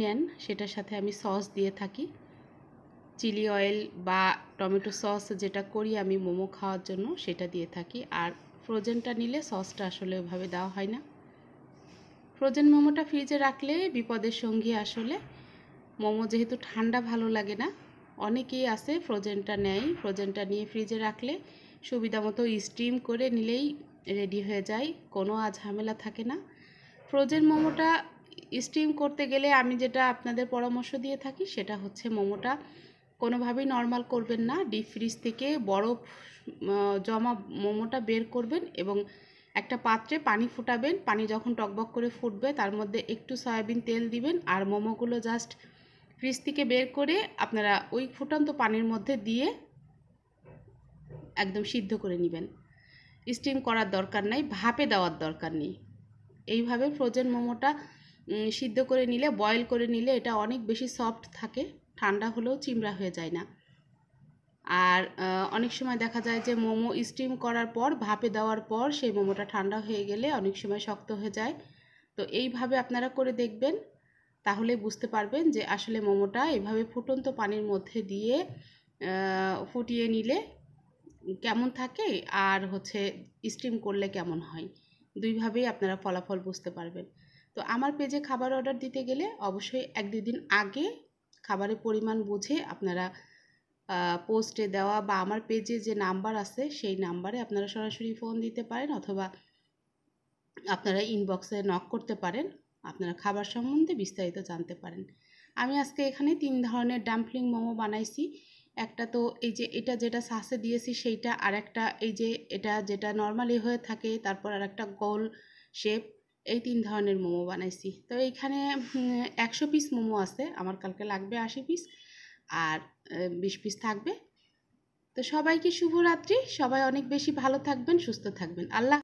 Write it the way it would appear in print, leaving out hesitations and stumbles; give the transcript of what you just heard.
নেন সেটার সাথে আমি সস দিয়ে থাকি, চিলি অয়েল বা টমেটো সস যেটা করি আমি মোমো খাওয়ার জন্য সেটা দিয়ে থাকি। আর ফ্রোজেনটা নিলে সসটা আসলে ওইভাবে দেওয়া হয় না। ফ্রোজেন মোমোটা ফ্রিজে রাখলে বিপদের সঙ্গী আসলে। মোমো যেহেতু ঠান্ডা ভালো লাগে না, অনেকেই আছে ফ্রোজেনটা নেয়, ফ্রোজেনটা নিয়ে ফ্রিজে রাখলে সুবিধা মতো স্টিম করে নিলেই রেডি হয়ে যায়, কোনো ঝামেলা থাকে না। ফ্রোজেন মোমোটা স্টিম করতে গেলে আমি যেটা আপনাদের পরামর্শ দিয়ে থাকি সেটা হচ্ছে মোমোটা কোনোভাবেই নর্মাল করবেন না, ডিপ ফ্রিজ থেকে বরফ জমা মোমোটা বের করবেন এবং একটা পাত্রে পানি ফুটাবেন। পানি যখন টকবক করে ফুটবে তার মধ্যে একটু সয়াবিন তেল দিবেন আর মোমোগুলো জাস্ট ফ্রিজ থেকে বের করে আপনারা ওই ফুটন্ত পানির মধ্যে দিয়ে একদম সিদ্ধ করে নেবেন। স্টিম করার দরকার নাই, ভাপে দেওয়ার দরকার নেই। এইভাবে ফ্রোজেন মোমোটা সিদ্ধ করে নিলে, বয়েল করে নিলে এটা অনেক বেশি সফট থাকে, ঠান্ডা হলেও চিমড়া হয়ে যায় না। আর অনেক সময় দেখা যায় যে মোমো স্টিম করার পর ভাপে দেওয়ার পর সেই মোমোটা ঠান্ডা হয়ে গেলে অনেক সময় শক্ত হয়ে যায়। তো এইভাবে আপনারা করে দেখবেন, তাহলে বুঝতে পারবেন যে আসলে মোমোটা এভাবে ফুটন্ত পানির মধ্যে দিয়ে ফুটিয়ে নিলে কেমন থাকে আর হচ্ছে স্টিম করলে কেমন হয়। দুইভাবেই আপনারা ফলাফল বুঝতে পারবেন। তো আমার পেজে খাবার অর্ডার দিতে গেলে অবশ্যই 1-2 দিন আগে খাবারের পরিমাণ বুঝে আপনারা পোস্টে দেওয়া বা আমার পেজে যে নাম্বার আছে সেই নাম্বারে আপনারা সরাসরি ফোন দিতে পারেন, অথবা আপনারা ইনবক্সে নক করতে পারেন, আপনারা খাবার সম্বন্ধে বিস্তারিত জানতে পারেন। আমি আজকে এখানে 3 ধরনের ডাম্পলিং মোমো বানাইছি। একটা তো এই যে এটা যেটা সসে দিয়েছি সেইটা, আর একটা এই যে এটা যেটা নর্মালি হয়ে থাকে, তারপর আর একটা গোল শেপ, এই 3 ধরনের মোমো বানাইছি। তো এইখানে 100 পিস মোমো আছে, আমার কালকে লাগবে 80 পিস, আর 20 পিস থাকবে। তো সবাইকে শুভরাত্রি, সবাই অনেক বেশি ভালো থাকবেন, সুস্থ থাকবেন। আল্লাহ